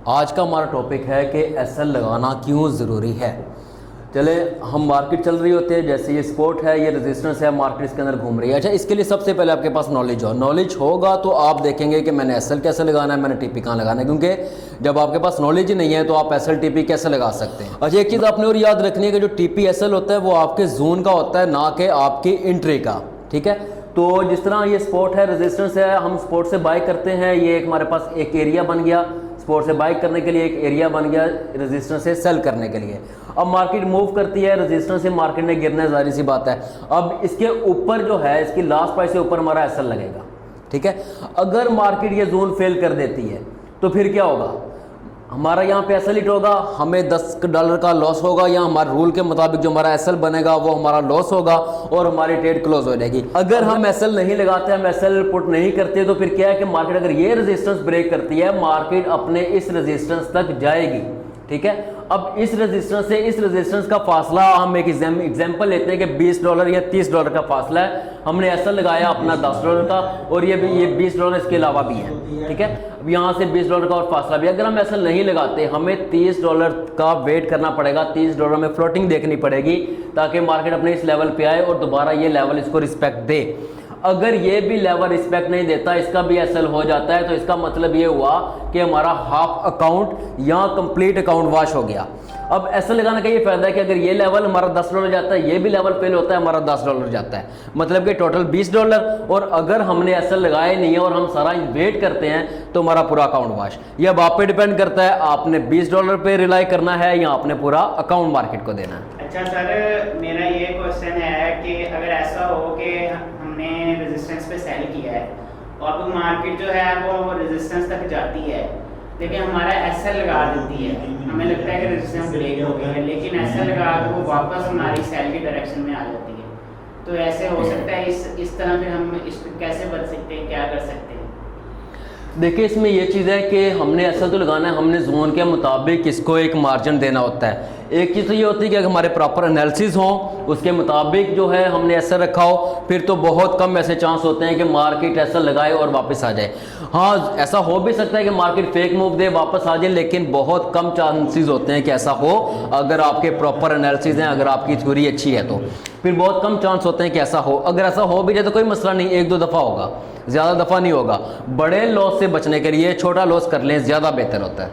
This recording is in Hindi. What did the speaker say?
आज का हमारा टॉपिक है कि एसएल लगाना क्यों ज़रूरी है। चले, हम मार्केट चल रही होती है, जैसे ये सपोर्ट है, ये रेजिस्टेंस है, मार्केट इसके अंदर घूम रही है। अच्छा, इसके लिए सबसे पहले आपके पास नॉलेज होगा तो आप देखेंगे कि मैंने एसएल कैसे लगाना है, मैंने टीपी कहाँ लगाना है, क्योंकि जब आपके पास नॉलेज ही नहीं है तो आप एसएल टीपी कैसे लगा सकते हैं। अच्छा, एक चीज़ आपने और याद रखनी है कि जो टीपी एसएल होता है वो आपके जोन का होता है, ना कि आपकी एंट्री का। ठीक है, तो जिस तरह ये सपोर्ट है, रेजिस्टेंस है, हम सपोर्ट से बाय करते हैं, ये एक हमारे पास एक एरिया बन गया, सपोर्ट से बाय करने के लिए एक एरिया बन गया, रेजिस्टेंस से सेल करने के लिए। अब मार्केट मूव करती है, रेजिस्टेंस से मार्केट ने गिरना है, जाहिर सी बात है। अब इसके ऊपर जो है, इसकी लास्ट प्राइस से ऊपर हमारा एसएल लगेगा। ठीक है, अगर मार्केट ये जोन फेल कर देती है तो फिर क्या होगा, हमारा यहाँ पे एसएल हिट होगा, हमें $10 का लॉस होगा, या हमारे रूल के मुताबिक जो हमारा एसएल बनेगा वो हमारा लॉस होगा और हमारी ट्रेड क्लोज हो जाएगी। अगर हम एसएल नहीं लगाते, हम एसएल पुट नहीं करते, तो फिर क्या है कि मार्केट अगर ये रेजिस्टेंस ब्रेक करती है, मार्केट अपने इस रेजिस्टेंस तक जाएगी। ठीक है, अब इस रेजिस्टेंस से इस रेजिस्टेंस का फासला, हम एक एग्जांपल लेते हैं कि $20 या $30 का फासला है, हमने एसएल लगाया अपना $10 का, और ये $20 इसके अलावा भी है। ठीक है, अब यहाँ से $20 का और फासला भी। अगर हम एसएल नहीं लगाते, हमें $30 का वेट करना पड़ेगा, $30 में फ्लोटिंग देखनी पड़ेगी, ताकि मार्केट अपने इस लेवल पे आए और दोबारा ये लेवल इसको रिस्पेक्ट दे। अगर ये भी लेवल रिस्पेक्ट नहीं देता, इसका भी एसएल हो जाता है, तो इसका मतलब ये हुआ कि हमारा हाफ अकाउंट या कंप्लीट अकाउंट वॉश हो गया। अब एसएल लगाने का ये फायदा है कि अगर ये लेवल हमारा $10 जाता है, ये भी लेवल फेल होता है, हमारा $10 जाता है, मतलब कि टोटल $20। और अगर हमने एसएल लगाए नहीं है और हम सारा वेट करते हैं तो हमारा पूरा अकाउंट वॉश। ये अब आप पे डिपेंड करता है, आपने $20 पे रिलाई करना है या आपने पूरा अकाउंट मार्केट को देना है। अच्छा सर, मेरा ये क्वेश्चन है कि अगर ऐसा हो कि हमने रेजिस्टेंस पे सेल किया है और तो मार्केट जो है वो रेजिस्टेंस तक जाती है, लेकिन हमारा एसएल लगा देती है, हमें लगता है कि रेजिस्टेंस ब्रेक हो गई है, लेकिन एसएल लगा के वो वापस हमारी सेल की डायरेक्शन में आ जाती है, तो ऐसे हो सकता है। इस तरह फिर हम कैसे बच सकते हैं, क्या कर सकते हैं? देखिए, इसमें यह चीज़ है कि हमने एसएल तो लगाना है, हमने जोन के मुताबिक इसको एक मार्जिन देना होता है। एक चीज़ तो ये होती है कि अगर हमारे प्रॉपर एनालिसिस हो, उसके मुताबिक जो है हमने एसएल रखा हो, फिर तो बहुत कम ऐसे चांस होते हैं कि मार्केट एसएल लगाए और वापस आ जाए। हाँ, ऐसा हो भी सकता है कि मार्केट फेक मूव दे, वापस आ जाए, लेकिन बहुत कम चांसेस होते हैं कि ऐसा हो। अगर आपके प्रॉपर एनालिसिस हैं, अगर आपकी थ्योरी अच्छी है, तो फिर बहुत कम चांस होते हैं कि ऐसा हो। अगर ऐसा हो भी जाए तो कोई मसला नहीं, 1-2 दफ़ा होगा, ज़्यादा दफ़ा नहीं होगा। बड़े लॉस से बचने के लिए छोटा लॉस कर लें, ज़्यादा बेहतर होता है।